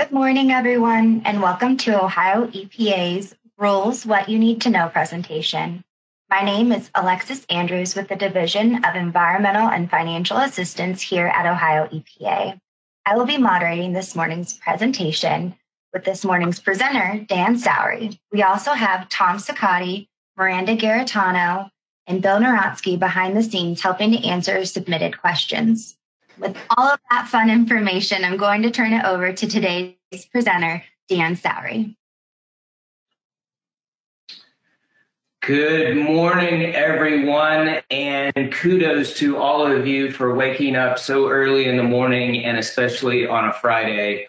Good morning, everyone, and welcome to Ohio EPA's Rules What You Need to Know presentation. My name is Alexis Andrews with the Division of Environmental and Financial Assistance here at Ohio EPA. I will be moderating this morning's presentation with this morning's presenter, Dan Sowery. We also have Tom Sicati, Miranda Garitano, and Bill Naratsky behind the scenes helping to answer submitted questions. With all of that fun information, I'm going to turn it over to today's presenter, Dan Sowery. Good morning, everyone, and kudos to all of you for waking up so early in the morning, and especially on a Friday,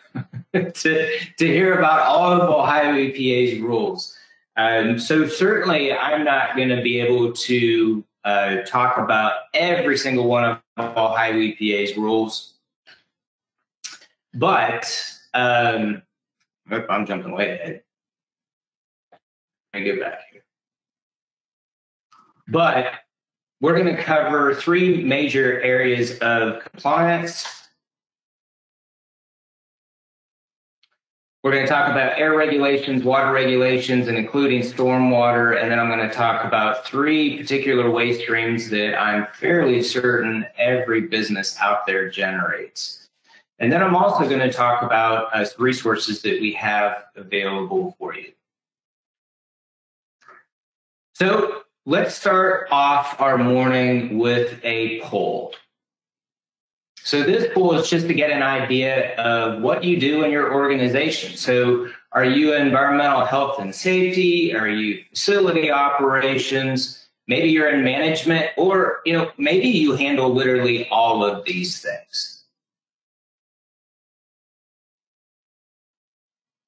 to hear about all of Ohio EPA's rules. So certainly I'm not going to be able to talk about every single one of Ohio EPA's rules, but I'm jumping way ahead. Let me get back here. But we're going to cover three major areas of compliance. We're going to talk about air regulations, water regulations, and including stormwater. And then I'm going to talk about three particular waste streams that I'm fairly certain every business out there generates. And then I'm also going to talk about resources that we have available for you. So let's start off our morning with a poll. So this poll is just to get an idea of what you do in your organization. So are you environmental health and safety? Are you facility operations? Maybe you're in management, or maybe you handle literally all of these things.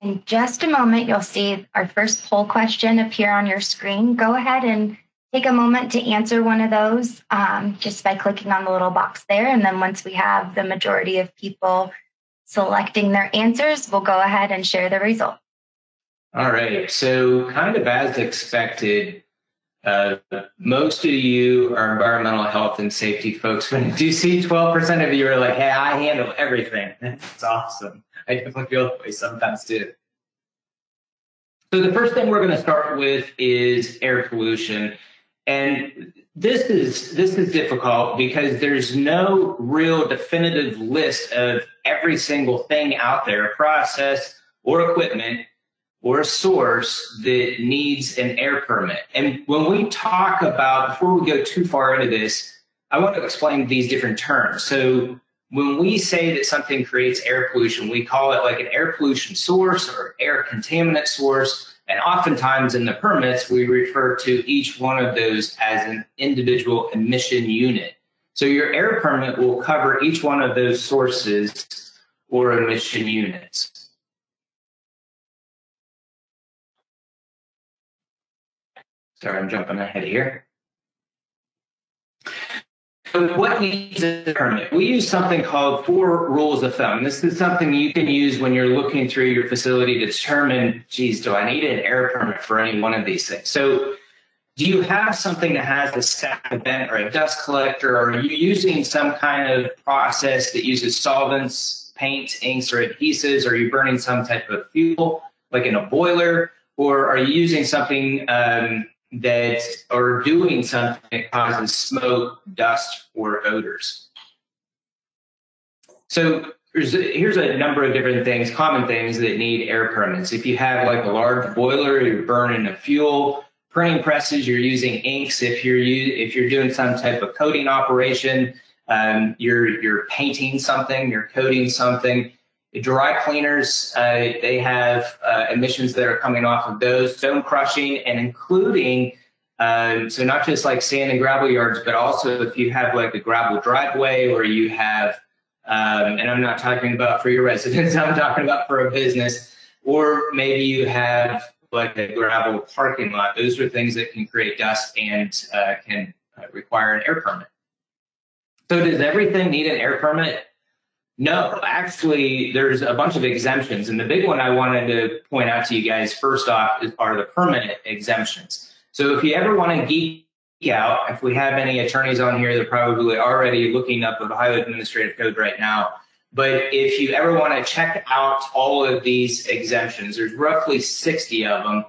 In just a moment, you'll see our first poll question appear on your screen. Go ahead and take a moment to answer one of those just by clicking on the little box there. And then once we have the majority of people selecting their answers, we'll go ahead and share the result. All right. So kind of as expected, most of you are environmental health and safety folks. When you see 12% of you are like, hey, I handle everything. That's awesome. I definitely feel that way sometimes too. So the first thing we're going to start with is air pollution. And this is difficult because there's no real definitive list of every single thing out there, a process or equipment or a source that needs an air permit. And when we talk about, before we go too far into this, I want to explain these different terms. So when we say that something creates air pollution, we call it like an air pollution source or air contaminant source. And oftentimes in the permits, we refer to each one of those as an individual emission unit. So your air permit will cover each one of those sources or emission units. Sorry, I'm jumping ahead here. So what needs a permit? We use something called 4 rules of thumb. This is something you can use when you're looking through your facility to determine, geez, do I need an air permit for any one of these things? So do you have something that has a stack vent or a dust collector? Or are you using some kind of process that uses solvents, paints, inks, or adhesives? Are you burning some type of fuel, like in a boiler? Or are you using something or doing something that causes smoke, dust, or odors? So here's a number of different things, common things that need air permits. If you have like a large boiler, you're burning a fuel. Printing presses, you're using inks. If you're doing some type of coating operation, you're painting something, you're coating something. Dry cleaners, they have emissions that are coming off of those. Stone crushing, and including, so not just like sand and gravel yards, but also if you have like a gravel driveway, or you have, and I'm not talking about for your residents, I'm talking about for a business, or maybe you have like a gravel parking lot. Those are things that can create dust and can require an air permit. So does everything need an air permit? No, actually, there's a bunch of exemptions. And the big one I wanted to point out to you guys first off are the permanent exemptions. So if you ever want to geek out, if we have any attorneys on here, they're probably already looking up the Ohio Administrative Code right now. But if you ever want to check out all of these exemptions, there's roughly 60 of them.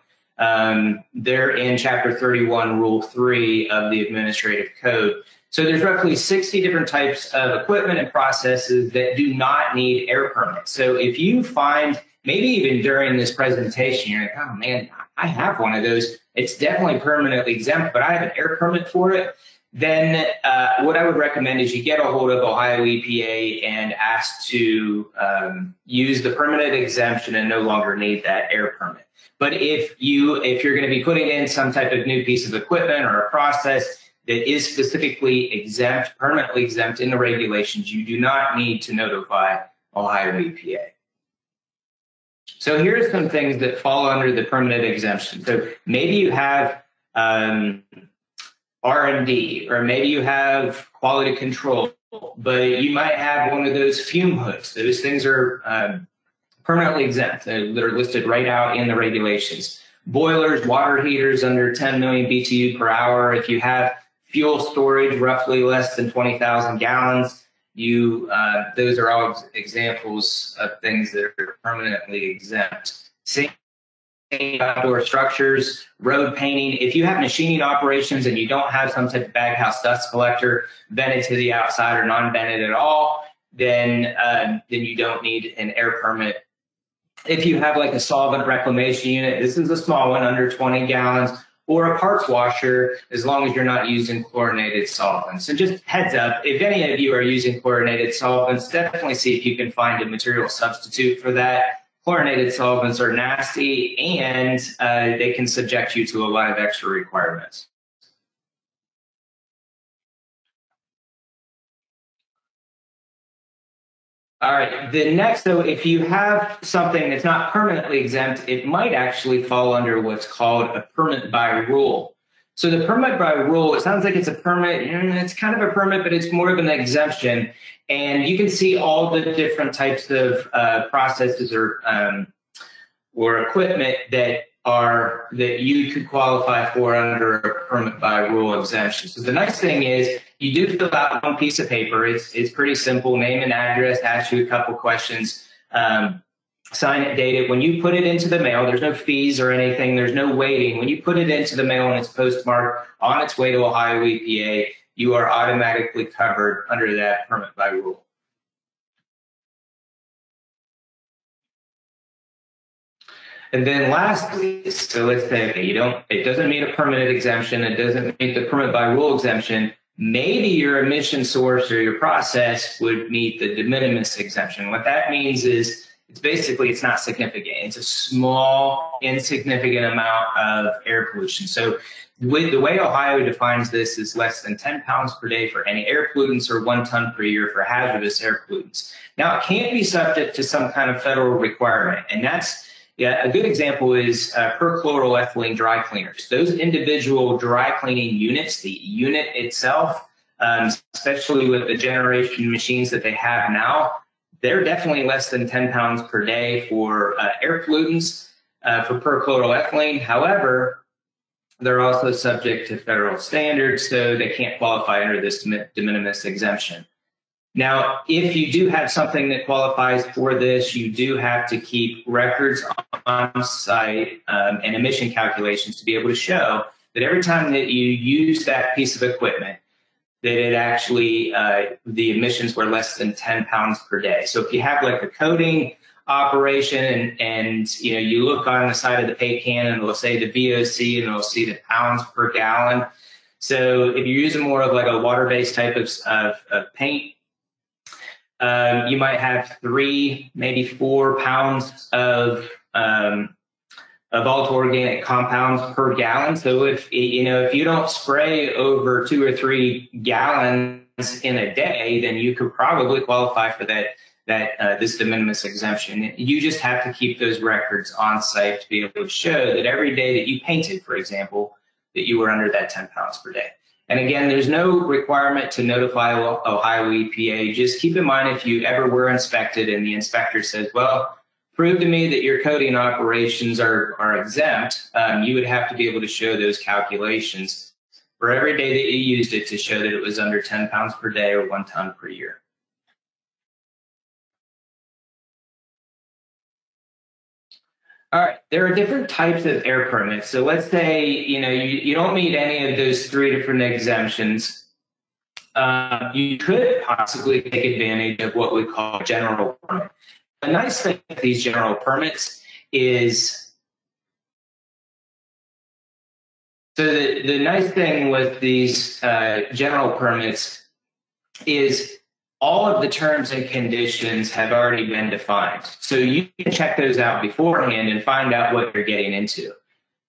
They're in Chapter 31, Rule 3 of the Administrative Code. So there's roughly 60 different types of equipment and processes that do not need air permits. So if you find, maybe even during this presentation, you're like, oh man, I have one of those. It's definitely permanently exempt, but I have an air permit for it. Then what I would recommend is you get a hold of Ohio EPA and ask to use the permanent exemption and no longer need that air permit. But if you're going to be putting in some type of new piece of equipment or a process that is specifically exempt, permanently exempt in the regulations, you do not need to notify Ohio EPA. So here's some things that fall under the permanent exemption. So maybe you have R&D, or maybe you have quality control, but you might have one of those fume hoods. Those things are permanently exempt. They're listed right out in the regulations. Boilers, water heaters under 10 million BTU per hour. If you have fuel storage roughly less than 20,000 gallons, those are all examples of things that are permanently exempt. Same outdoor structures, road painting. If you have machining operations and you don't have some type of baghouse dust collector vented to the outside or non-vented at all, then you don't need an air permit. If you have like a solvent reclamation unit, this is a small one under 20 gallons, or a parts washer, as long as you're not using chlorinated solvents. And just heads up, if any of you are using chlorinated solvents, definitely see if you can find a material substitute for that. Chlorinated solvents are nasty, and they can subject you to a lot of extra requirements. All right, the next, though, if you have something that's not permanently exempt, it might actually fall under what's called a permit by rule. So the permit by rule, it sounds like it's a permit, it's kind of a permit, but it's more of an exemption. And you can see all the different types of processes or equipment that you could qualify for under a permit by rule exemption. So the nice thing is you do fill out one piece of paper. It's pretty simple, name and address, ask you a couple questions, sign it, date it. When you put it into the mail, there's no fees or anything. There's no waiting. When you put it into the mail and it's postmarked on its way to Ohio EPA, you are automatically covered under that permit by rule. And then lastly, so let's say, okay, it doesn't meet a permanent exemption. It doesn't meet the permit by rule exemption. Maybe your emission source or your process would meet the de minimis exemption. What that means is it's not significant. It's a small, insignificant amount of air pollution. So the way Ohio defines this is less than 10 pounds per day for any air pollutants or 1 ton per year for hazardous air pollutants. Now, it can't be subject to some kind of federal requirement, and a good example is perchloroethylene dry cleaners. Those individual dry cleaning units, the unit itself, especially with the generation machines that they have now, they're definitely less than 10 pounds per day for air pollutants for perchloroethylene. However, they're also subject to federal standards, so they can't qualify under this de minimis exemption. Now, if you do have something that qualifies for this, you do have to keep records on site and emission calculations to be able to show that every time that you use that piece of equipment, that it actually, the emissions were less than 10 pounds per day. So if you have like a coating operation and you look on the side of the paint can and it'll say the VOC and it'll see the pounds per gallon. So if you're using more of like a water-based type of paint, you might have 3, maybe 4 pounds of volatile organic compounds per gallon. So if you don't spray over 2 or 3 gallons in a day, then you could probably qualify for this de minimis exemption. You just have to keep those records on site to be able to show that every day that you painted, for example, that you were under that 10 pounds per day. And again, there's no requirement to notify Ohio EPA. Just keep in mind, if you ever were inspected and the inspector says, well, prove to me that your coating operations are exempt, you would have to be able to show those calculations for every day that you used it to show that it was under 10 pounds per day or 1 ton per year. All right, there are different types of air permits. So let's say, you don't meet any of those three different exemptions. You could possibly take advantage of what we call a general permit. The nice thing with these general permits is, the nice thing with these general permits is all of the terms and conditions have already been defined. So you can check those out beforehand and find out what you're getting into.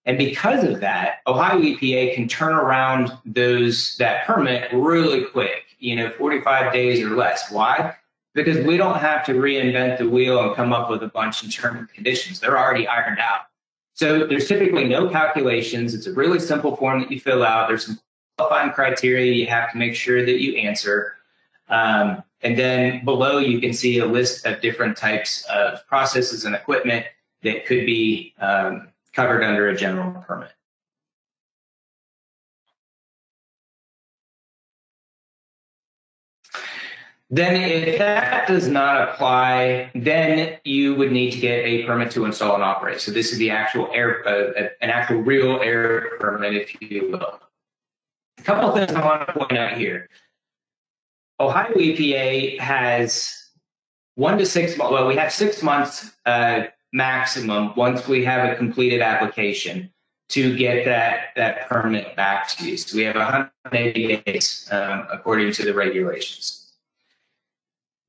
And because of that, Ohio EPA can turn around that permit really quick, 45 days or less. Why? Because we don't have to reinvent the wheel and come up with a bunch of terms and conditions. They're already ironed out. So there's typically no calculations. It's a really simple form that you fill out. There's some qualifying criteria you have to make sure that you answer. And then below, you can see a list of different types of processes and equipment that could be covered under a general permit. Then if that does not apply, then you would need to get a permit to install and operate. So this is the actual an actual real air permit, if you will. A couple of things I want to point out here. Ohio EPA has 1 to 6 months. Well, we have 6 months maximum once we have a completed application to get that permit back to you. So we have 180 days according to the regulations.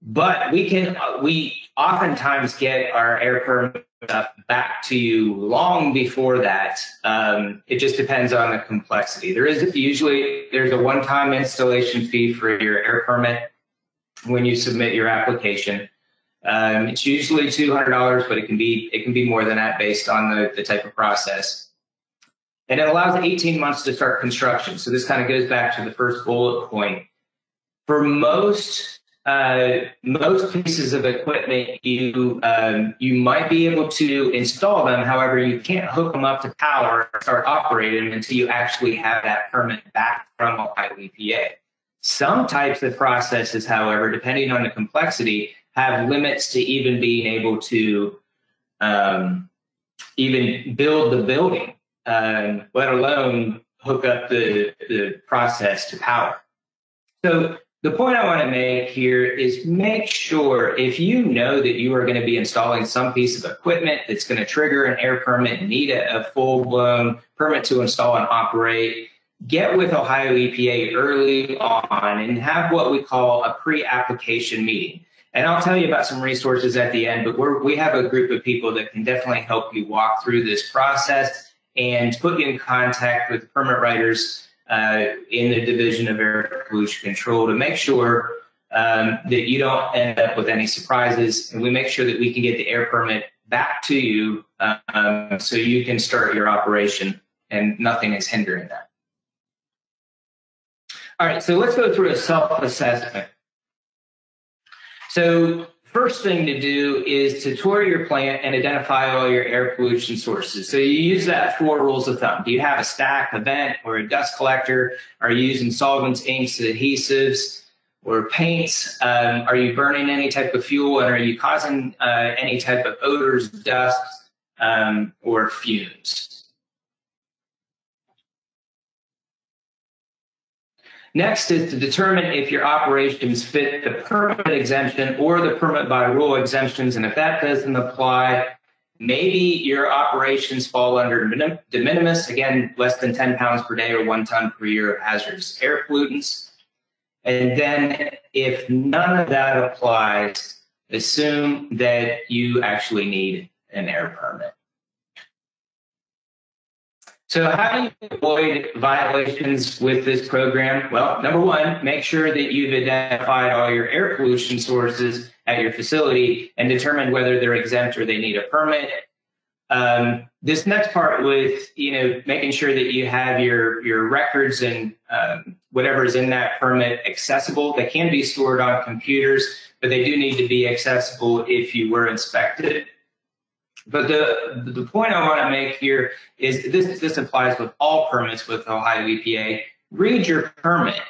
But we oftentimes get our air permit back to you long before that. It just depends on the complexity. There's a one-time installation fee for your air permit when you submit your application. It's usually $200, but it can be more than that based on the type of process. And it allows 18 months to start construction. So this kind of goes back to the first bullet point. For most pieces of equipment, you might be able to install them. However, you can't hook them up to power or start operating until you actually have that permit back from Ohio EPA. Some types of processes, however, depending on the complexity, have limits to even being able to even build the building, let alone hook up the process to power. So the point I want to make here is make sure, if you know that you are going to be installing some piece of equipment that's going to trigger an air permit and need a full-blown permit to install and operate, get with Ohio EPA early on and have what we call a pre-application meeting. And I'll tell you about some resources at the end, but we have a group of people that can definitely help you walk through this process and put you in contact with permit writers in the Division of Air Pollution Control to make sure that you don't end up with any surprises, and we make sure that we can get the air permit back to you so you can start your operation and nothing is hindering that. All right, so let's go through a self-assessment. So first thing to do is to tour your plant and identify all your air pollution sources. So you use that 4 rules of thumb. Do you have a stack, a vent, or a dust collector? Are you using solvents, inks, adhesives, or paints? Are you burning any type of fuel? And are you causing any type of odors, dust, or fumes? Next is to determine if your operations fit the permit exemption or the permit by rule exemptions. And if that doesn't apply, maybe your operations fall under de minimis, again, less than 10 pounds per day or 1 ton per year of hazardous air pollutants. And then if none of that applies, assume that you actually need an air permit. So how do you avoid violations with this program? Well, number one, make sure that you've identified all your air pollution sources at your facility and determine whether they're exempt or they need a permit. This next part with, making sure that you have your records and whatever is in that permit accessible. They can be stored on computers, but they do need to be accessible if you were inspected. But the point I want to make here is this applies with all permits with Ohio EPA. Read your permit.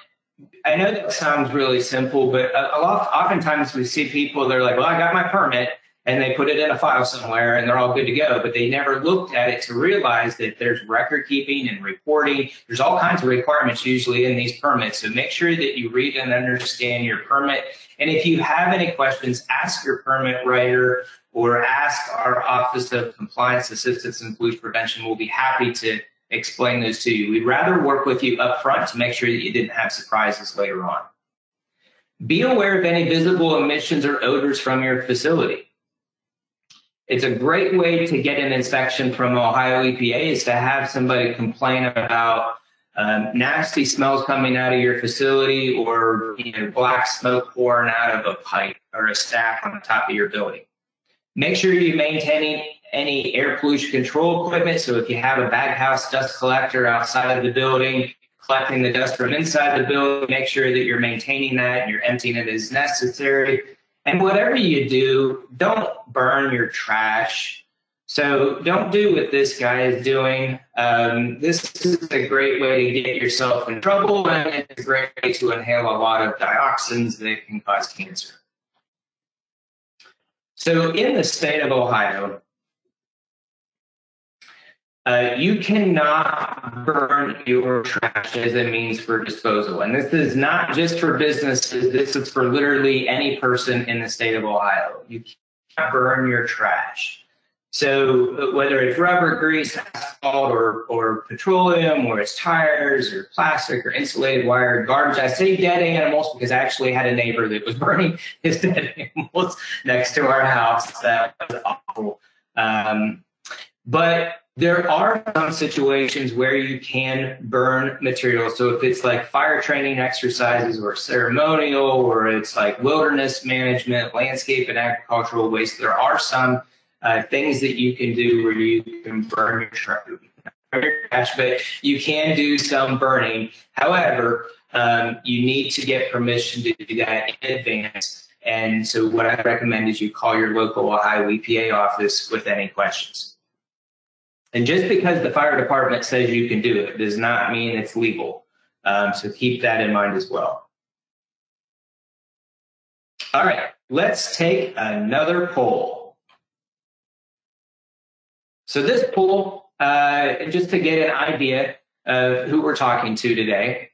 I know that sounds really simple, but oftentimes we see people, they're like, well, I got my permit, and they put it in a file somewhere and they're all good to go, but they never looked at it to realize that there's record keeping and reporting. There's all kinds of requirements usually in these permits. So make sure that you read and understand your permit. And if you have any questions, ask your permit writer or ask our Office of Compliance Assistance and Pollution Prevention. We'll be happy to explain those to you. We'd rather work with you up front to make sure that you didn't have surprises later on. Be aware of any visible emissions or odors from your facility. It's a great way to get an inspection from Ohio EPA is to have somebody complain about nasty smells coming out of your facility or black smoke pouring out of a pipe or a stack on the top of your building. Make sure you're maintaining any air pollution control equipment. So if you have a baghouse dust collector outside of the building, collecting the dust from inside the building, make sure that you're maintaining that and you're emptying it as necessary. And whatever you do, don't burn your trash. So don't do what this guy is doing. This is a great way to get yourself in trouble, and it's a great way to inhale a lot of dioxins that can cause cancer. So in the state of Ohio, you cannot burn your trash as a means for disposal. And this is not just for businesses. This is for literally any person in the state of Ohio. You cannot burn your trash. So whether it's rubber, grease, asphalt, or petroleum, or it's tires, or plastic, or insulated wire, garbage. I say dead animals because I actually had a neighbor that was burning his dead animals next to our house. That was awful. But there are some situations where you can burn material. So if it's like fire training exercises or ceremonial, or it's like wilderness management, landscape and agricultural waste, there are some things that you can do where you can burn your trash, but you can do some burning. However, you need to get permission to do that in advance. And so what I recommend is you call your local Ohio EPA office with any questions. And just because the fire department says you can do it does not mean it's legal. So keep that in mind as well. All right, let's take another poll. So this poll, just to get an idea of who we're talking to today,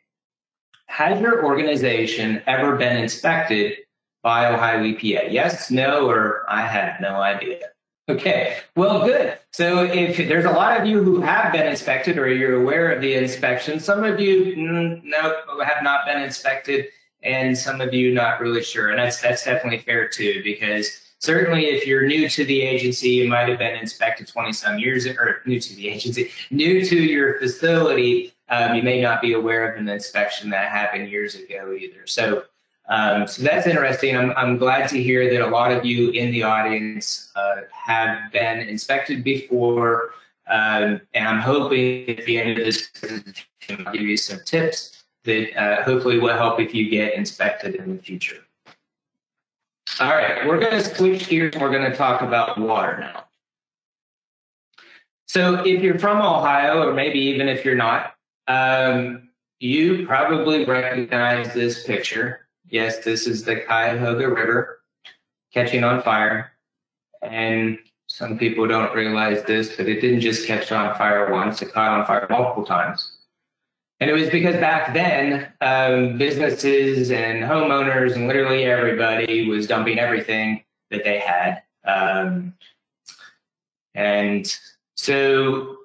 has your organization ever been inspected by Ohio EPA? Yes, no, or I have no idea. Okay, well, good. So if there's a lot of you who have been inspected or you're aware of the inspection, some of you no, have not been inspected, and some of you not really sure. And that's definitely fair too, because certainly if you're new to the agency, you might have been inspected 20 some years, or new to the agency, new to your facility, you may not be aware of an inspection that happened years ago either. So that's interesting. I'm glad to hear that a lot of you in the audience have been inspected before, and I'm hoping at the end of this presentation I'll give you some tips that hopefully will help if you get inspected in the future. All right, we're going to switch gears. We're going to talk about water now. So if you're from Ohio, or maybe even if you're not, you probably recognize this picture. Yes, this is the Cuyahoga River catching on fire. And some people don't realize this, but it didn't just catch on fire once, it caught on fire multiple times. And it was because back then, businesses and homeowners and literally everybody was dumping everything that they had. And so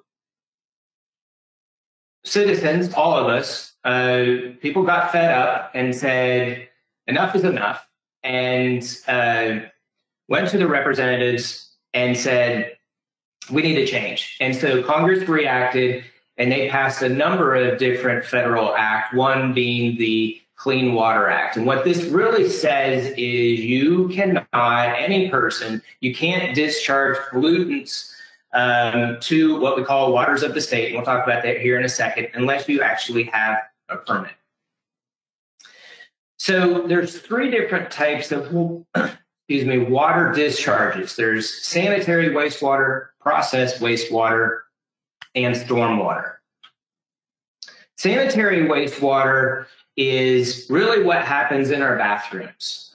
citizens, all of us, people got fed up and said, enough is enough, and went to the representatives and said, we need to change. And so Congress reacted, and they passed a number of different federal acts, one being the Clean Water Act. And what this really says is you cannot, any person, you can't discharge pollutants to what we call waters of the state. And we'll talk about that here in a second, unless you actually have a permit. So there's three different types of water discharges. There's sanitary wastewater, processed wastewater, and stormwater. Sanitary wastewater is really what happens in our bathrooms.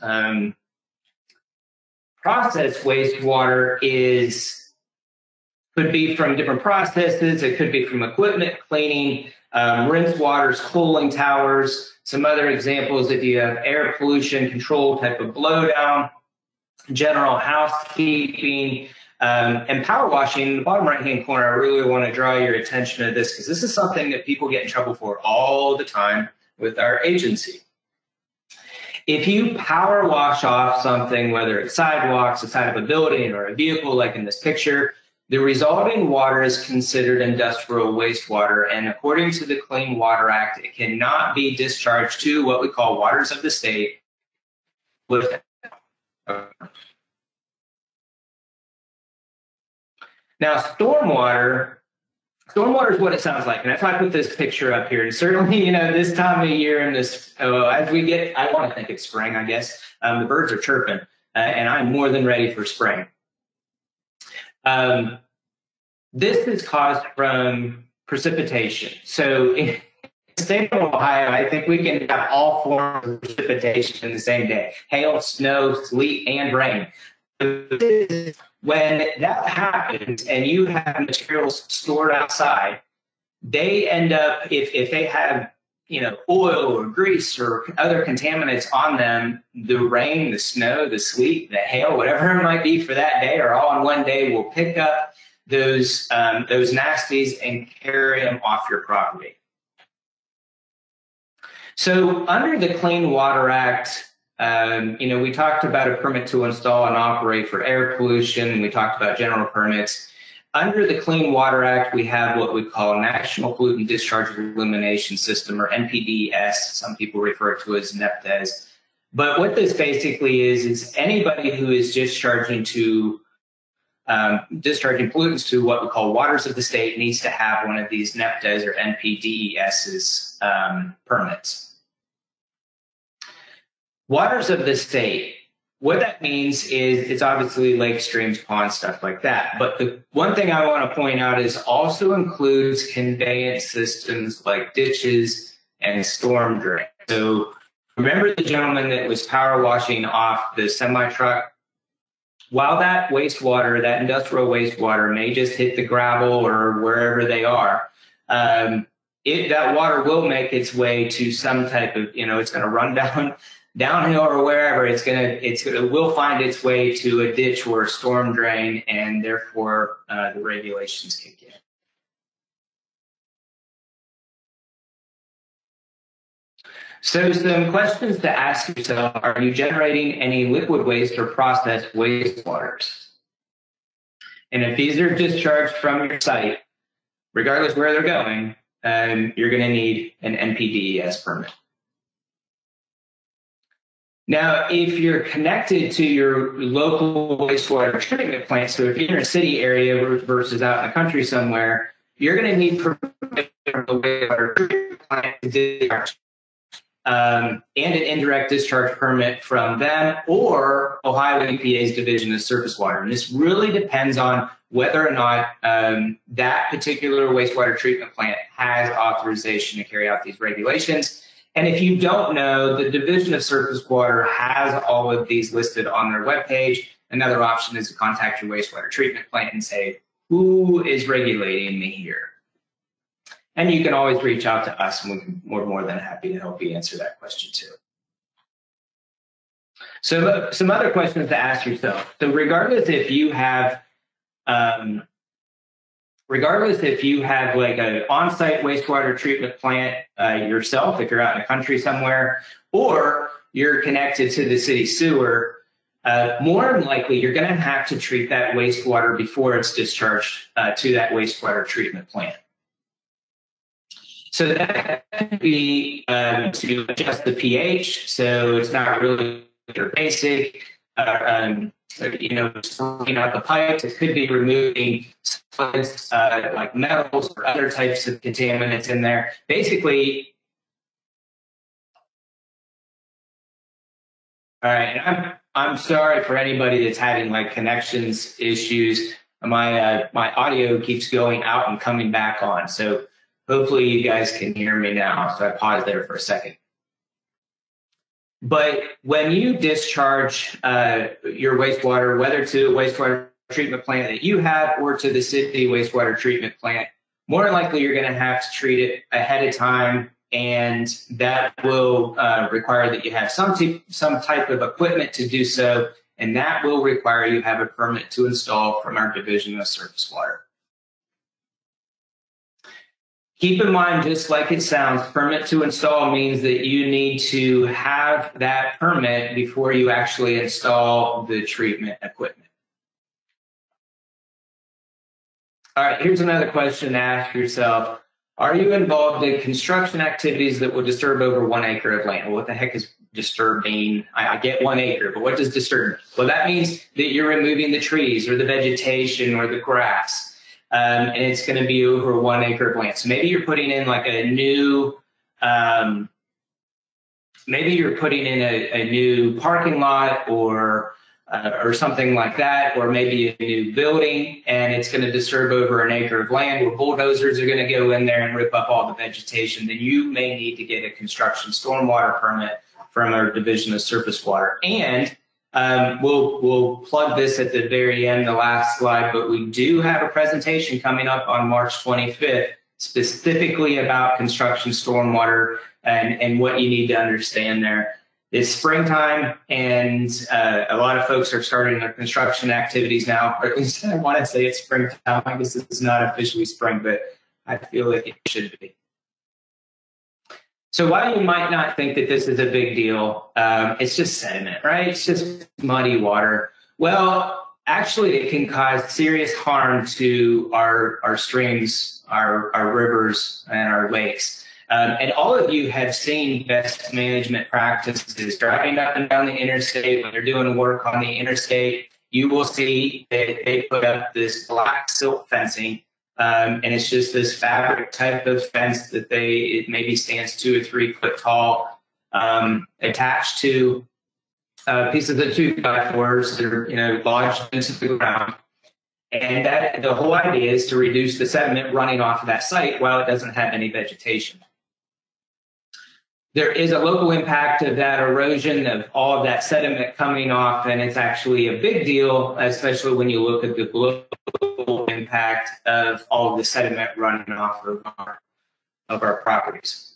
Processed wastewater could be from different processes. It could be from equipment cleaning, rinse waters, cooling towers. Some other examples, if you have air pollution control type of blowdown, general housekeeping, and power washing. In the bottom right-hand corner, I really want to draw your attention to this because this is something that people get in trouble for all the time with our agency. If you power wash off something, whether it's sidewalks, the side of a building, or a vehicle like in this picture, the resulting water is considered industrial wastewater, and according to the Clean Water Act, it cannot be discharged to what we call waters of the state. Now, stormwater is what it sounds like, and that's why I put this picture up here. And certainly, this time of year and this, as we get, I want to think it's spring, I guess. The birds are chirping, and I'm more than ready for spring. This is caused from precipitation. So in the state of Ohio, I think we can have all forms of precipitation in the same day: hail, snow, sleet, and rain. When that happens and you have materials stored outside, they end up, if they have oil or grease or other contaminants on them, the rain, the snow, the sleet, the hail, whatever it might be for that day or all in one day, will pick up those nasties and carry them off your property. So under the Clean Water Act, we talked about a permit to install and operate for air pollution. We talked about general permits. Under the Clean Water Act, we have what we call National Pollutant Discharge Elimination System, or NPDES. Some people refer to it as NPDES. But what this basically is anybody who is discharging pollutants to what we call waters of the state needs to have one of these NPDES or NPDES's permits. Waters of the state, what that means is it's obviously lakes, streams, ponds, stuff like that. But the one thing I want to point out is also includes conveyance systems like ditches and storm drain. So remember the gentleman that was power washing off the semi-truck? While that wastewater, that industrial wastewater, may just hit the gravel or wherever they are, that water will make its way to some type of, it's going to run downhill or wherever. It will find its way to a ditch or a storm drain, and therefore the regulations kick in. So some questions to ask yourself: are you generating any liquid waste or processed wastewaters? And if these are discharged from your site, regardless where they're going, you're going to need an NPDES permit. Now, if you're connected to your local wastewater treatment plant, so if you're in a city area versus out in the country somewhere, you're going to need permission from the wastewater treatment plant to discharge, and an indirect discharge permit from them or Ohio EPA's Division of Surface Water. And this really depends on whether or not that particular wastewater treatment plant has authorization to carry out these regulations. And if you don't know, the Division of Surface Water has all of these listed on their webpage. Another option is to contact your wastewater treatment plant and say, who is regulating me here? And you can always reach out to us, and we're more than happy to help you answer that question too. So some other questions to ask yourself. So regardless if you have like an on-site wastewater treatment plant yourself, if you're out in the country somewhere, or you're connected to the city sewer, more than likely you're going to have to treat that wastewater before it's discharged to that wastewater treatment plant. So that could be to adjust the pH, so it's not really your basic. Working out the pipes. It could be removing solids like metals or other types of contaminants in there. Basically, all right. And I'm sorry for anybody that's having like connections issues. My audio keeps going out and coming back on. So hopefully you guys can hear me now. So I paused there for a second. But when you discharge your wastewater, whether to a wastewater treatment plant that you have or to the city wastewater treatment plant, more than likely you're going to have to treat it ahead of time, and that will require that you have some type of equipment to do so, and that will require you have a permit to install from our Division of Surface Water. Keep in mind, just like it sounds, permit to install means that you need to have that permit before you actually install the treatment equipment. All right, here's another question to ask yourself. Are you involved in construction activities that will disturb over 1 acre of land? Well, what the heck is disturbing? I get 1 acre, but what does disturb mean? Well, that means that you're removing the trees or the vegetation or the grass. And it's going to be over 1 acre of land. So maybe you're putting in like a new, maybe you're putting in a new parking lot or something like that, or maybe a new building, and it's going to disturb over 1 acre of land where bulldozers are going to go in there and rip up all the vegetation. Then you may need to get a construction stormwater permit from our Division of Surface Water. And we'll plug this at the very end, the last slide, but we do have a presentation coming up on March 25th, specifically about construction stormwater and what you need to understand there. It's springtime, and a lot of folks are starting their construction activities now, or at least I want to say it's springtime. I guess it's not officially spring, but I feel like it should be. So while you might not think that this is a big deal, it's just sediment, right? It's just muddy water. Well, actually, it can cause serious harm to our streams, our rivers, and our lakes. And all of you have seen best management practices driving up and down the interstate. When they're doing work on the interstate, you will see that they put up this black silt fencing. And it's just this fabric type of fence that it maybe stands 2 or 3 foot tall, attached to pieces of 2x4s that are lodged into the ground. And that the whole idea is to reduce the sediment running off of that site while it doesn't have any vegetation. There is a local impact of that erosion, of all of that sediment coming off, and it's actually a big deal, especially when you look at the global impact of all of the sediment running off of our properties.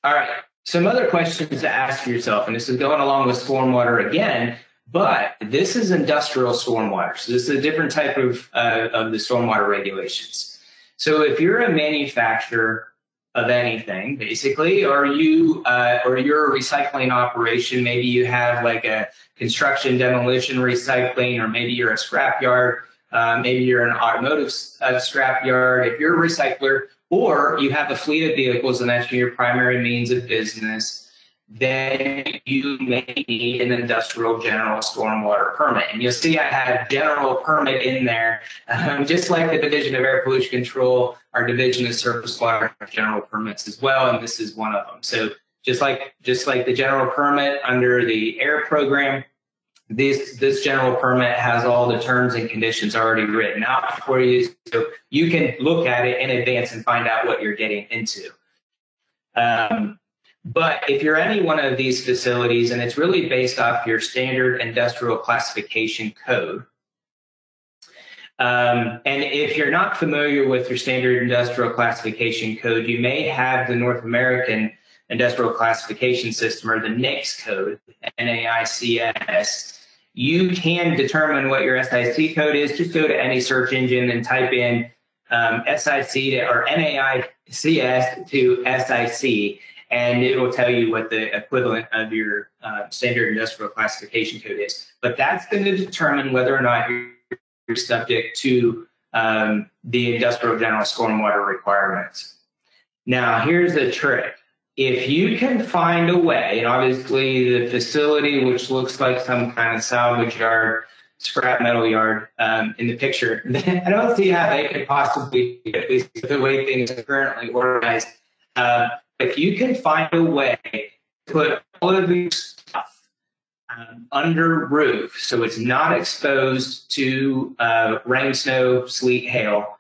All right, some other questions to ask yourself, and this is going along with stormwater again, but this is industrial stormwater. So this is a different type of the stormwater regulations. So if you're a manufacturer of anything, basically, or you're a recycling operation, maybe you have like a construction, demolition, recycling, or maybe you're a scrapyard, maybe you're an automotive scrapyard. If you're a recycler, or you have a fleet of vehicles and that's your primary means of business, then you may need an industrial general stormwater permit. And you'll see I have general permit in there, just like the Division of Air Pollution Control, our Division of Surface Water have general permits as well, and this is one of them. So just like the general permit under the air program, this general permit has all the terms and conditions already written out for you, so you can look at it in advance and find out what you're getting into. But if you're any one of these facilities, and it's really based off your standard industrial classification code, and if you're not familiar with your standard industrial classification code, you may have the North American Industrial Classification System, or the NAICS code, NAICS. You can determine what your SIC code is. Just go to any search engine and type in SIC or NAICS to SIC, and it will tell you what the equivalent of your standard industrial classification code is. But that's going to determine whether or not you're subject to the industrial general stormwater requirements. Now, here's the trick. If you can find a way, and obviously the facility, which looks like some kind of salvage yard, scrap metal yard in the picture, I don't see how they could possibly, at least the way things are currently organized, if you can find a way to put all of your stuff under roof so it's not exposed to rain, snow, sleet, hail,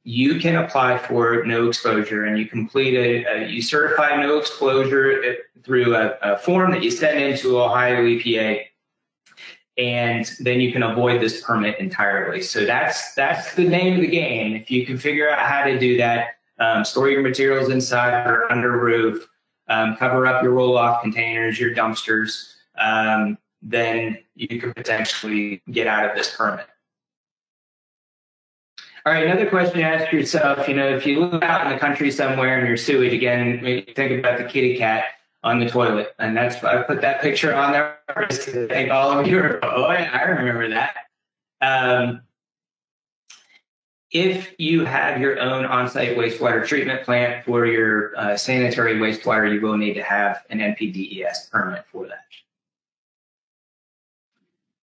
you can apply for no exposure, and you complete you certify no exposure through a form that you send into Ohio EPA, and then you can avoid this permit entirely. So that's the name of the game. If you can figure out how to do that, store your materials inside or under a roof, cover up your roll-off containers, your dumpsters, then you could potentially get out of this permit. All right, another question to ask yourself, if you live out in the country somewhere and your sewage, again, think about the kitty cat on the toilet. And that's why I put that picture on there. I think all of you are, oh, yeah, I remember that. If you have your own on-site wastewater treatment plant for your sanitary wastewater, you will need to have an NPDES permit for that.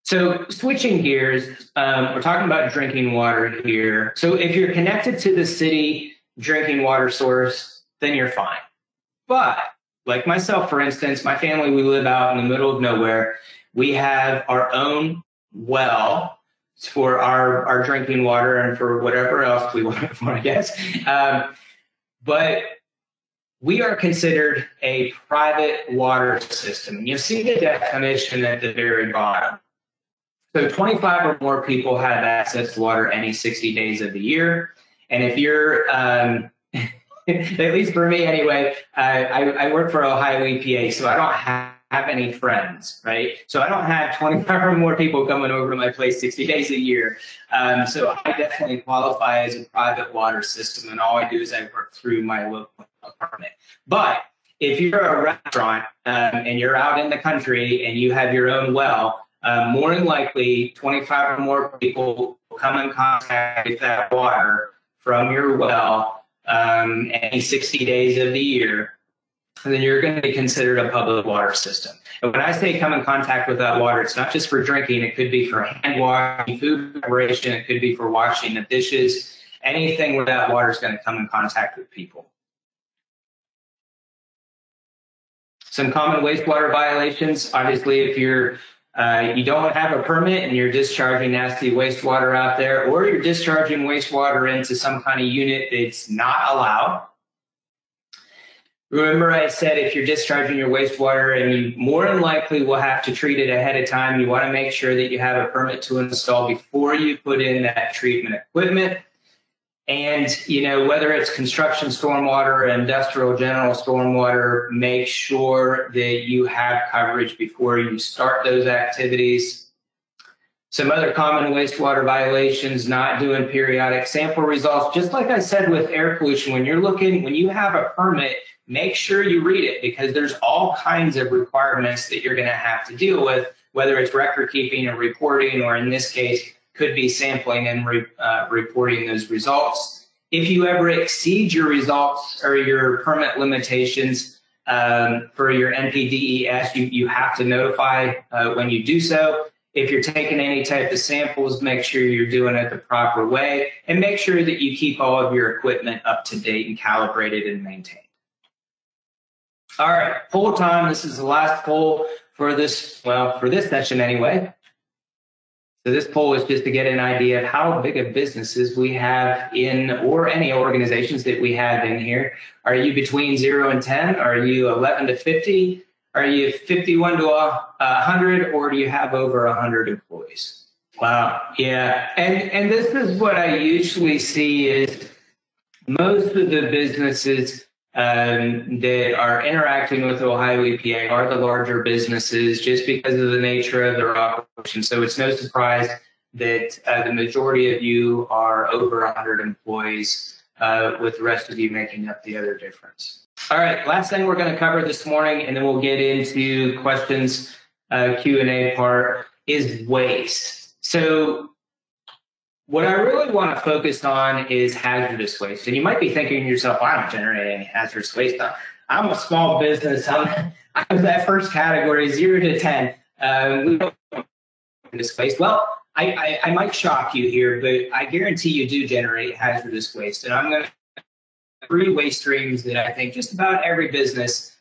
So switching gears, we're talking about drinking water here. So if you're connected to the city drinking water source, then you're fine. But like myself, for instance, my family, we live out in the middle of nowhere. We have our own well for our drinking water and for whatever else we want it for, I guess. But we are considered a private water system. You see the definition at the very bottom. So 25 or more people have access to water any 60 days of the year. And if you're, at least for me anyway, I work for Ohio EPA, so I don't have any friends, right? So I don't have 25 or more people coming over to my place 60 days a year. So I definitely qualify as a private water system, and all I do is I work through my local apartment. But if you're a restaurant and you're out in the country and you have your own well, more than likely 25 or more people will come in contact with that water from your well any 60 days of the year, and then you're going to be considered a public water system. And when I say come in contact with that water, it's not just for drinking. It could be for hand washing, food preparation. It could be for washing the dishes. Anything where that water is going to come in contact with people. Some common wastewater violations. Obviously, if you're you don't have a permit and you're discharging nasty wastewater out there, or you're discharging wastewater into some kind of unit that's not allowed. Remember I said if you're discharging your wastewater, and you more than likely will have to treat it ahead of time, you want to make sure that you have a permit to install before you put in that treatment equipment. And, whether it's construction stormwater or industrial general stormwater, make sure that you have coverage before you start those activities. Some other common wastewater violations: not doing periodic sample results. Just like I said with air pollution, when you have a permit, make sure you read it, because there's all kinds of requirements that you're going to have to deal with, whether it's record keeping or reporting, or in this case, could be sampling and reporting those results. If you ever exceed your results or your permit limitations for your NPDES, you have to notify when you do so. If you're taking any type of samples, make sure you're doing it the proper way, and make sure that you keep all of your equipment up to date and calibrated and maintained. All right, poll time. This is the last poll for this session anyway. So this poll is just to get an idea of how big of businesses we have in, or any organizations that we have in here. Are you between 0 and 10? Are you 11 to 50? Are you 51 to 100? Or do you have over 100 employees? Wow. Yeah. And this is what I usually see is most of the businesses that are interacting with Ohio EPA are the larger businesses, just because of the nature of their operation. So it's no surprise that the majority of you are over 100 employees, with the rest of you making up the other difference. All right, last thing we're going to cover this morning, and then we'll get into questions, Q&A part, is waste. So what I really want to focus on is hazardous waste. And you might be thinking to yourself, I don't generate any hazardous waste. I'm a small business. I'm that first category, 0 to 10. We don't hazardous waste. Well, I might shock you here, but I guarantee you do generate hazardous waste. And I'm going to 3 waste streams that I think just about every business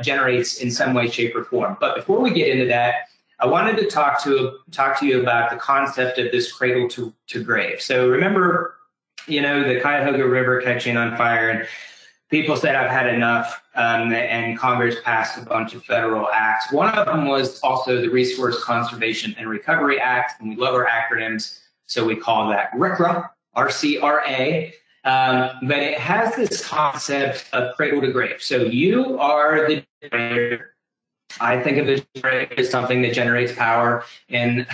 generates in some way, shape, or form. But before we get into that, I wanted to talk to you about the concept of this cradle to grave. So remember, the Cuyahoga River catching on fire, and people said, I've had enough, and Congress passed a bunch of federal acts. One of them was also the Resource Conservation and Recovery Act, and we love our acronyms, so we call that RCRA, R-C-R-A. But it has this concept of cradle to grave. So you are the generator. I think of the generator as something that generates power in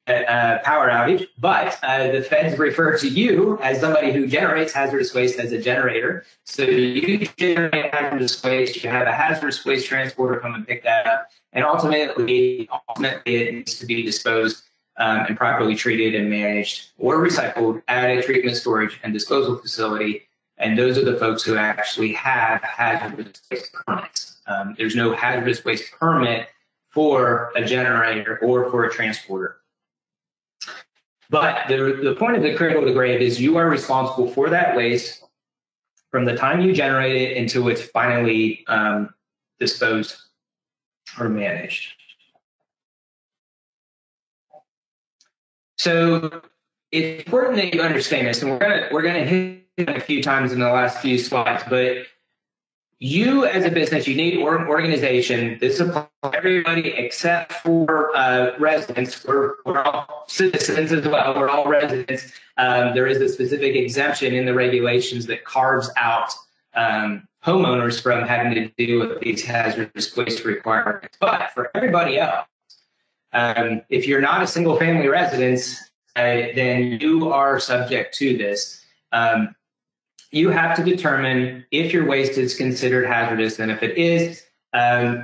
power outage, but the feds refer to you as somebody who generates hazardous waste as a generator. So you generate hazardous waste, you have a hazardous waste transporter come and pick that up, and ultimately it needs to be disposed and properly treated and managed or recycled at a treatment, storage, and disposal facility. And those are the folks who actually have hazardous waste permits. There's no hazardous waste permit for a generator or for a transporter. But the point of the cradle to grave is you are responsible for that waste from the time you generate it until it's finally disposed or managed. So it's important that you understand this, and we're gonna hit it a few times in the last few slides, but you as a business, you need an organization. This applies to everybody except for residents. We're all citizens as well. We're all residents. There is a specific exemption in the regulations that carves out homeowners from having to deal with these hazardous waste requirements. But for everybody else, if you're not a single family residence, then you are subject to this. You have to determine if your waste is considered hazardous, and if it is,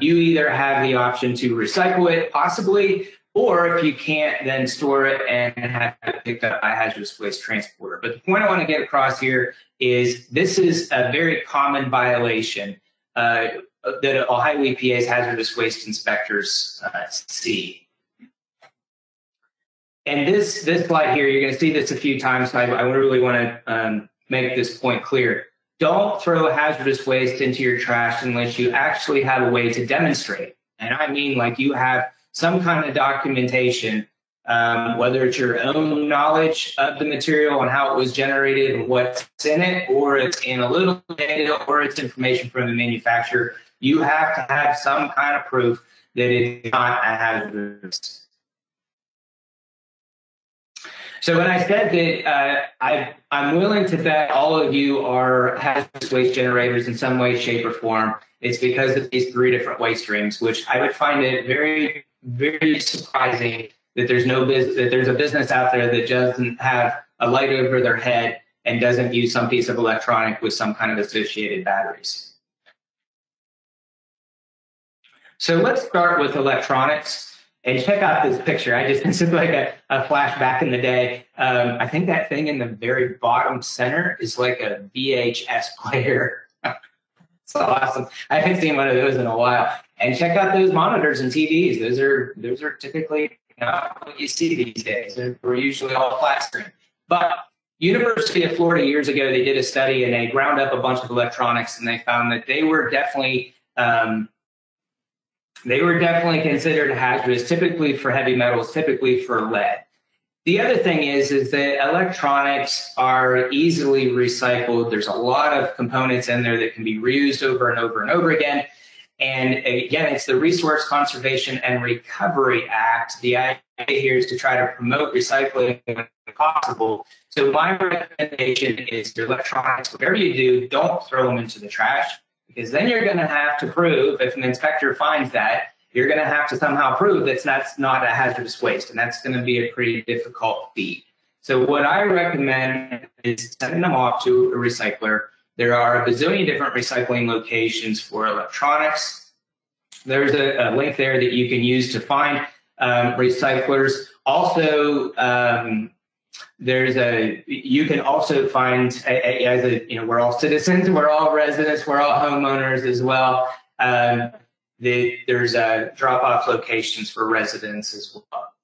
you either have the option to recycle it, possibly, or if you can't, then store it and have it picked up by a hazardous waste transporter. But the point I want to get across here is this is a very common violation that Ohio EPA's hazardous waste inspectors see. And this slide here, you're going to see this a few times, so I really want to make this point clear. Don't throw hazardous waste into your trash unless you actually have a way to demonstrate. And I mean, like, you have some kind of documentation, whether it's your own knowledge of the material and how it was generated and what's in it, or it's in a little data, or it's information from the manufacturer. You have to have some kind of proof that it's not a hazardous. So when I said that I'm willing to bet all of you are hazardous waste generators in some way, shape, or form, it's because of these three different waste streams, which I would find it very, very surprising that there's a business out there that doesn't have a light over their head and doesn't use some piece of electronic with some kind of associated batteries. So let's start with electronics. And check out this picture. This is like a flash back in the day. I think that thing in the very bottom center is like a VHS player. It's awesome. I haven't seen one of those in a while. And check out those monitors and TVs. Those are typically not what you see these days. They're usually all flat screen. But University of Florida years ago, they did a study and they ground up a bunch of electronics, and they found that they were definitely considered hazardous, typically for heavy metals, typically for lead. The other thing is that electronics are easily recycled. There's a lot of components in there that can be reused over and over and over again. And again, it's the Resource Conservation and Recovery Act. The idea here is to try to promote recycling when possible. So my recommendation is your electronics, whatever you do, don't throw them into the trash, because then you're going to have to prove, if an inspector finds that, you're going to have to somehow prove that's not a hazardous waste, and that's going to be a pretty difficult feat. So what I recommend is sending them off to a recycler. There are a bazillion different recycling locations for electronics. There's a link there that you can use to find recyclers. Also, you can also find, we're all citizens, we're all residents, we're all homeowners as well. There's drop-off locations for residents as well.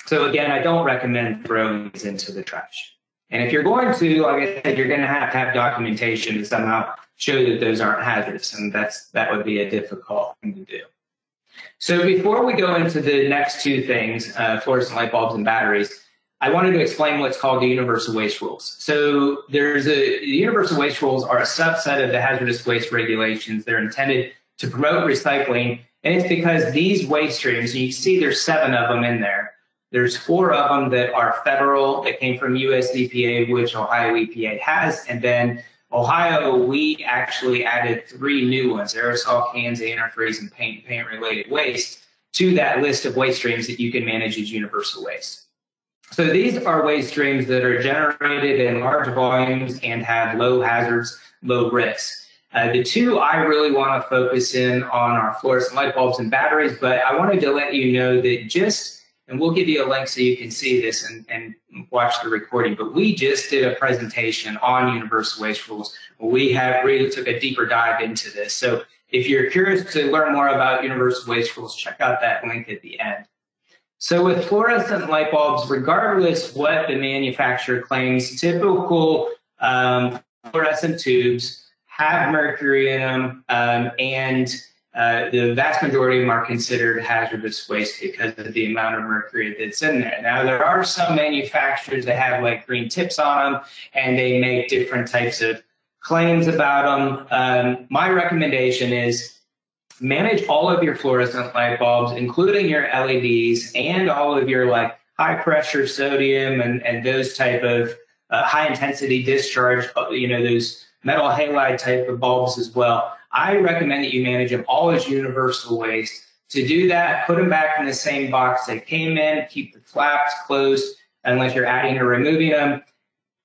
So again, I don't recommend throwing these into the trash. And if you're going to, like I said, you're going to have documentation to somehow show that those aren't hazardous, and that would be a difficult thing to do. So before we go into the next two things, fluorescent light bulbs and batteries, I wanted to explain what's called the universal waste rules. So the universal waste rules are a subset of the hazardous waste regulations. They're intended to promote recycling. And it's because these waste streams, you see there's 7 of them in there. There's 4 of them that are federal, that came from US EPA, which Ohio EPA has. And then Ohio, we actually added 3 new ones, aerosol cans, antifreeze, and paint-related waste, to that list of waste streams that you can manage as universal waste. So these are waste streams that are generated in large volumes and have low hazards, low risks. The 2 I really want to focus in on are fluorescent light bulbs and batteries, but I wanted to let you know that and we'll give you a link so you can see this and watch the recording, but we just did a presentation on universal waste rules. We really took a deeper dive into this. So if you're curious to learn more about universal waste rules, check out that link at the end. So with fluorescent light bulbs, regardless what the manufacturer claims, typical fluorescent tubes have mercury in them, and the vast majority of them are considered hazardous waste because of the amount of mercury that's in there. Now, there are some manufacturers that have like green tips on them, and they make different types of claims about them. My recommendation is manage all of your fluorescent light bulbs, including your LEDs and all of your like high pressure sodium and those type of high intensity discharge, those metal halide type of bulbs as well. I recommend that you manage them all as universal waste. To do that, put them back in the same box they came in, keep the flaps closed unless you're adding or removing them.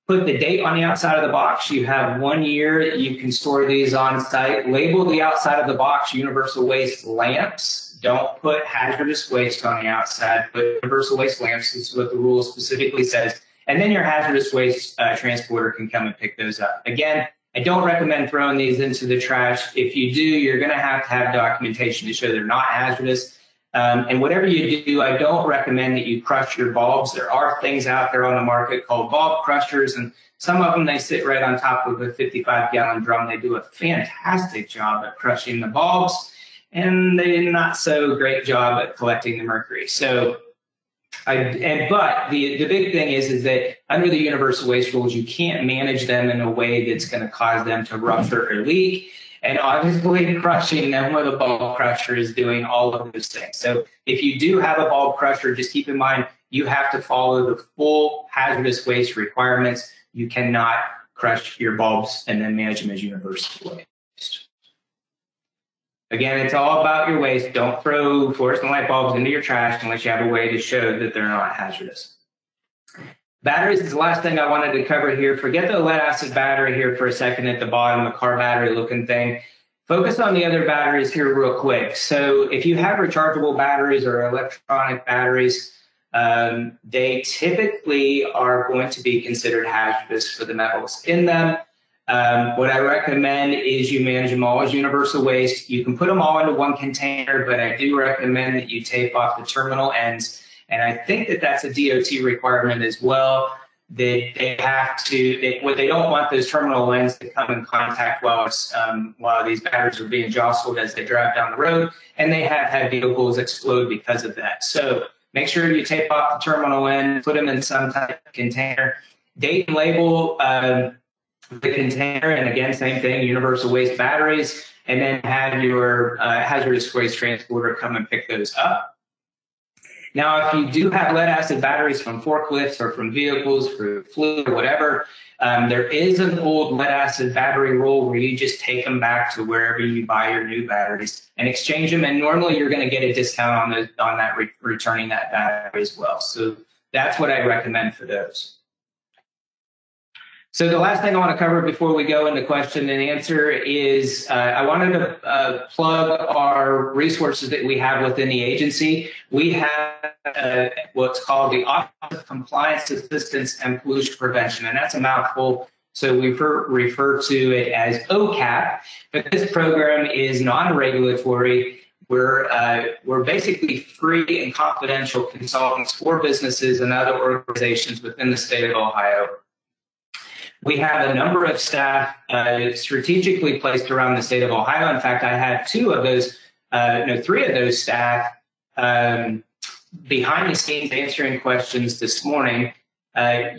Put the date on the outside of the box. You have 1 year that you can store these on site. Label the outside of the box universal waste lamps. Don't put hazardous waste on the outside. Put universal waste lamps. This is what the rule specifically says. And then your hazardous waste transporter can come and pick those up. Again, I don't recommend throwing these into the trash. If you do, you're going to have documentation to show they're not hazardous. And whatever you do, I don't recommend that you crush your bulbs. There are things out there on the market called bulb crushers, and some of them, they sit right on top of a 55-gallon drum. They do a fantastic job at crushing the bulbs, and they do not so great job at collecting the mercury. So but the big thing is that under the universal waste rules, you can't manage them in a way that's going to cause them to rupture or leak. And obviously, crushing them with a bulb crusher is doing all of those things. So if you do have a bulb crusher, just keep in mind, you have to follow the full hazardous waste requirements. You cannot crush your bulbs and then manage them as universal waste. Again, it's all about your waste. Don't throw fluorescent light bulbs into your trash unless you have a way to show that they're not hazardous. Batteries is the last thing I wanted to cover here. Forget the lead acid battery here for a second at the bottom, the car battery looking thing. Focus on the other batteries here real quick. So if you have rechargeable batteries or electronic batteries, they typically are going to be considered hazardous for the metals in them. What I recommend is you manage them all as universal waste. You can put them all into one container, but I do recommend that you tape off the terminal ends. And I think that that's a DOT requirement as well, that they have to, they don't want those terminal ends to come in contact while these batteries are being jostled as they drive down the road, and they have had vehicles explode because of that. So make sure you tape off the terminal end, put them in some type of container, date and label the container, and again, same thing, universal waste batteries, and then have your hazardous waste transporter come and pick those up. Now, if you do have lead acid batteries from forklifts or from vehicles, for fluid or whatever, there is an old lead acid battery rule where you just take them back to wherever you buy your new batteries and exchange them. And normally you're going to get a discount on that returning that battery as well. So that's what I recommend for those. So the last thing I want to cover before we go into question and answer is I wanted to plug our resources that we have within the agency. We have what's called the Office of Compliance Assistance and Pollution Prevention, and that's a mouthful. So we refer to it as OCAP, but this program is non-regulatory. We're basically free and confidential consultants for businesses and other organizations within the state of Ohio. We have a number of staff strategically placed around the state of Ohio. In fact, I had three of those staff behind the scenes answering questions this morning.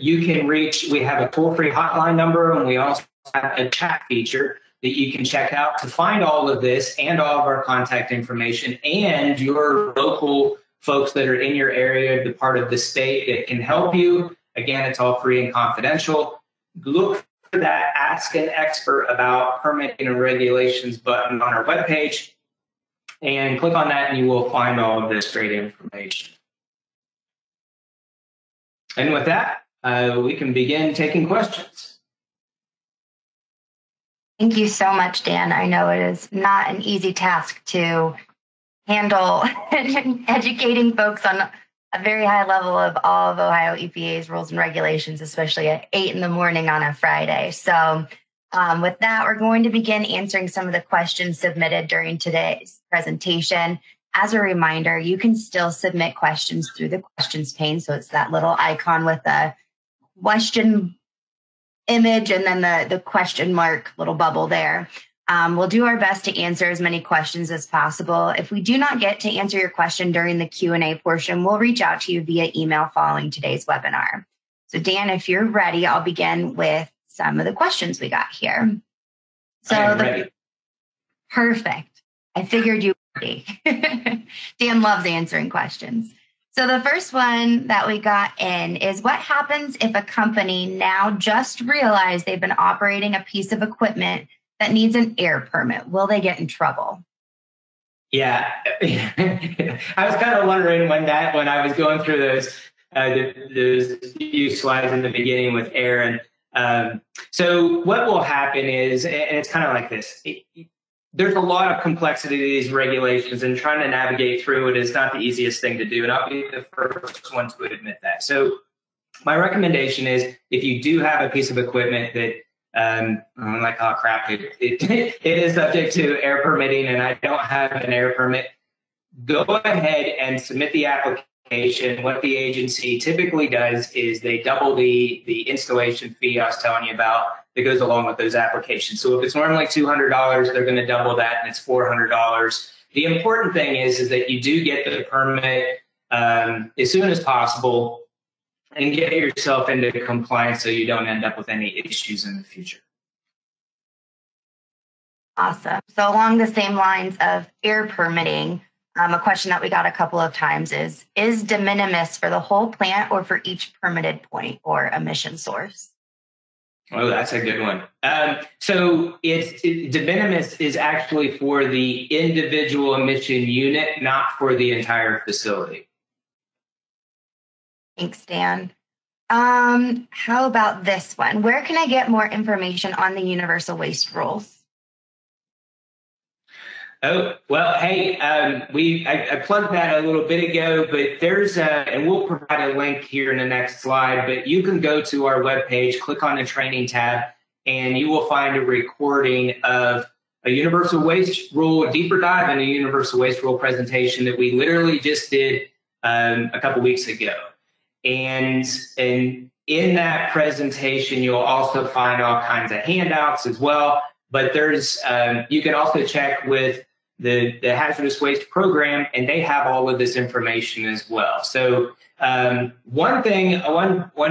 You can reach, we have a toll-free hotline number, and we also have a chat feature that you can check out to find all of this and all of our contact information and your local folks that are in your area, the part of the state that can help you. Again, it's all free and confidential. Look for that Ask an Expert About Permitting and Regulations button on our webpage and click on that and you will find all of this great information. And with that, we can begin taking questions. Thank you so much, Dan. I know it is not an easy task to handle educating folks on a very high level of all of Ohio EPA's rules and regulations, especially at 8 in the morning on a Friday. So with that, we're going to begin answering some of the questions submitted during today's presentation. As a reminder, you can still submit questions through the questions pane. So it's that little icon with a question image and then the question mark little bubble there. We'll do our best to answer as many questions as possible. If we do not get to answer your question during the Q&A portion, we'll reach out to you via email following today's webinar. So Dan, if you're ready, I'll begin with some of the questions we got here. So I am ready. Perfect. I figured you would be. Dan loves answering questions. So the first one that we got in is, what happens if a company now just realized they've been operating a piece of equipment that needs an air permit? Will they get in trouble? Yeah, I was kind of wondering when I was going through those few slides in the beginning with Aaron. So what will happen is, and it's kind of like this. There's a lot of complexity to these regulations, and trying to navigate through it is not the easiest thing to do. And I'll be the first one to admit that. So my recommendation is, if you do have a piece of equipment that, I'm like, oh crap, it is subject to air permitting and I don't have an air permit, go ahead and submit the application. What the agency typically does is they double the installation fee I was telling you about that goes along with those applications. So if it's normally $200, they're going to double that and it's $400. The important thing is that you do get the permit as soon as possible and get yourself into compliance so you don't end up with any issues in the future. Awesome. So along the same lines of air permitting, a question that we got a couple of times is de minimis for the whole plant or for each permitted point or emission source? Oh, that's a good one. So de minimis is actually for the individual emission unit, not for the entire facility. Thanks, Dan. How about this one? Where can I get more information on the universal waste rules? Oh, well, hey, I plugged that a little bit ago, but there's and we'll provide a link here in the next slide, but you can go to our webpage, click on the training tab, and you will find a recording of a universal waste rule, a deeper dive in a universal waste rule presentation that we literally just did a couple weeks ago. And in that presentation, you'll also find all kinds of handouts as well. But there's you can also check with the hazardous waste program, and they have all of this information as well. So one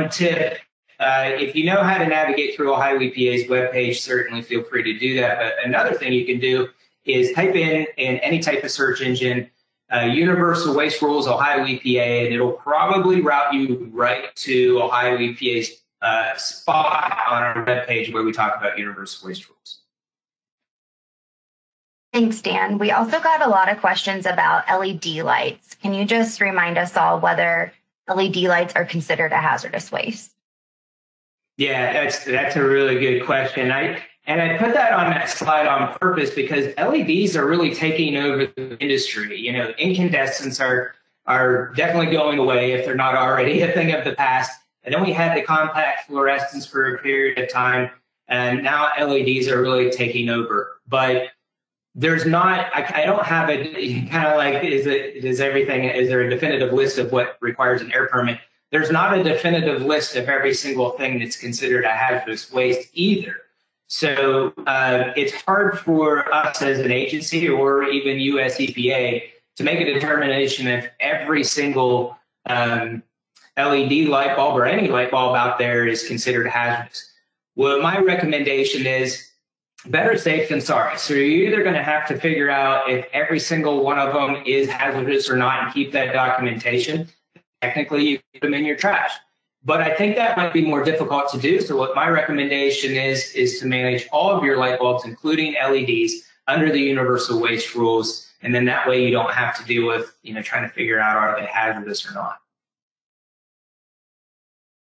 tip, if you know how to navigate through Ohio EPA's webpage, certainly feel free to do that. But another thing you can do is type in any type of search engine, Universal Waste Rules, Ohio EPA, and it'll probably route you right to Ohio EPA's spot on our webpage where we talk about universal waste rules. Thanks, Dan. We also got a lot of questions about LED lights. Can you just remind us all whether LED lights are considered a hazardous waste? Yeah, that's a really good question. I put that on that slide on purpose because LEDs are really taking over the industry. You know, incandescents are definitely going away if they're not already a thing of the past. And then we had the compact fluorescents for a period of time, and now LEDs are really taking over. But there's not, I don't have a kind of like, is there a definitive list of what requires an air permit? There's not a definitive list of every single thing that's considered a hazardous waste either. So it's hard for us as an agency or even US EPA to make a determination if every single LED light bulb or any light bulb out there is considered hazardous. Well, my recommendation is better safe than sorry. So you're either going to have to figure out if every single one of them is hazardous or not and keep that documentation. Technically, you put them in your trash. But I think that might be more difficult to do. So what my recommendation is to manage all of your light bulbs, including LEDs, under the universal waste rules. And then that way you don't have to deal with, trying to figure out are they hazardous or not.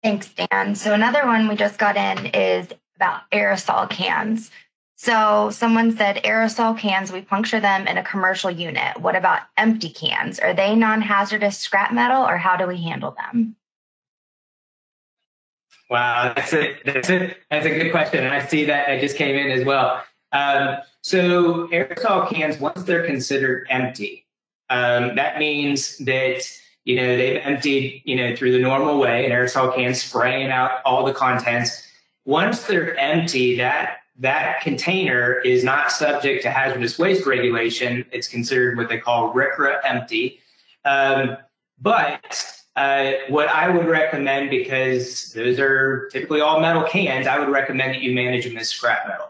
Thanks, Dan. So another one we just got in is about aerosol cans. So someone said aerosol cans, we puncture them in a commercial unit. What about empty cans? Are they non-hazardous scrap metal, or how do we handle them? Wow, that's a good question. And I see that it just came in as well. So aerosol cans, once they're considered empty, that means that, they've emptied, through the normal way, an aerosol can spraying out all the contents. Once they're empty, that container is not subject to hazardous waste regulation. It's considered what they call RCRA empty. But what I would recommend, because those are typically all metal cans, I would recommend that you manage them as scrap metal.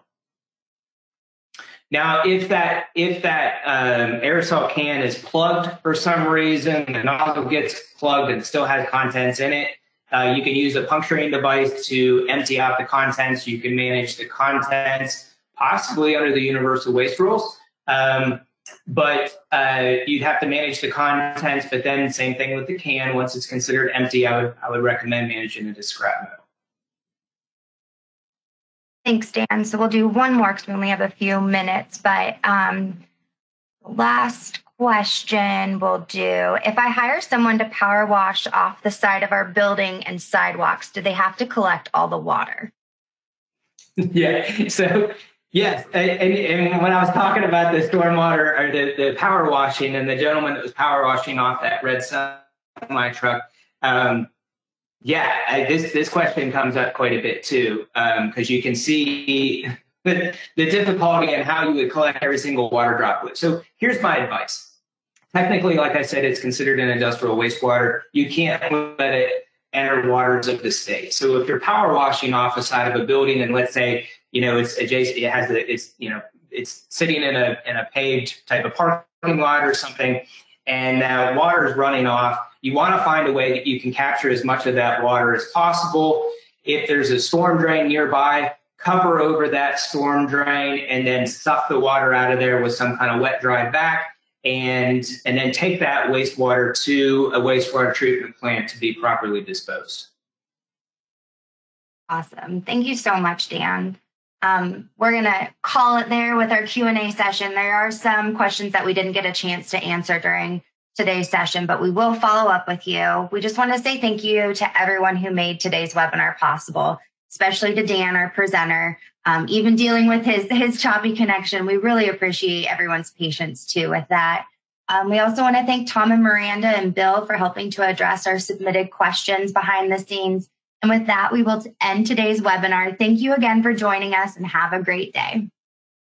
Now, if that aerosol can is plugged for some reason, the nozzle gets plugged and still has contents in it, you can use a puncturing device to empty out the contents. You can manage the contents, possibly under the universal waste rules. But you'd have to manage the contents, but then same thing with the can. Once it's considered empty, I would recommend managing it as scrap metal. Thanks, Dan. So we'll do one more because we only have a few minutes, but last question we'll do. If I hire someone to power wash off the side of our building and sidewalks, do they have to collect all the water? Yeah, so yes, and when I was talking about the stormwater or the power washing and the gentleman that was power washing off that red semi truck, this question comes up quite a bit too, because you can see the difficulty in how you would collect every single water droplet. So here's my advice. Technically, like I said, it's considered an industrial wastewater. You can't let it enter waters of the state. So if you're power washing off the side of a building, and let's say, it's adjacent, it's sitting in a paved type of parking lot or something, and water is running off, you want to find a way that you can capture as much of that water as possible. If there's a storm drain nearby, cover over that storm drain and then suck the water out of there with some kind of wet dry vac, and then take that wastewater to a wastewater treatment plant to be properly disposed. Awesome. Thank you so much, Dan. We're going to call it there with our Q&A session. There are some questions that we didn't get a chance to answer during today's session, but we will follow up with you. We just want to say thank you to everyone who made today's webinar possible, especially to Dan, our presenter, even dealing with his choppy connection. We really appreciate everyone's patience too with that. We also want to thank Tom and Miranda and Bill for helping to address our submitted questions behind the scenes. And with that, we will end today's webinar. Thank you again for joining us and have a great day.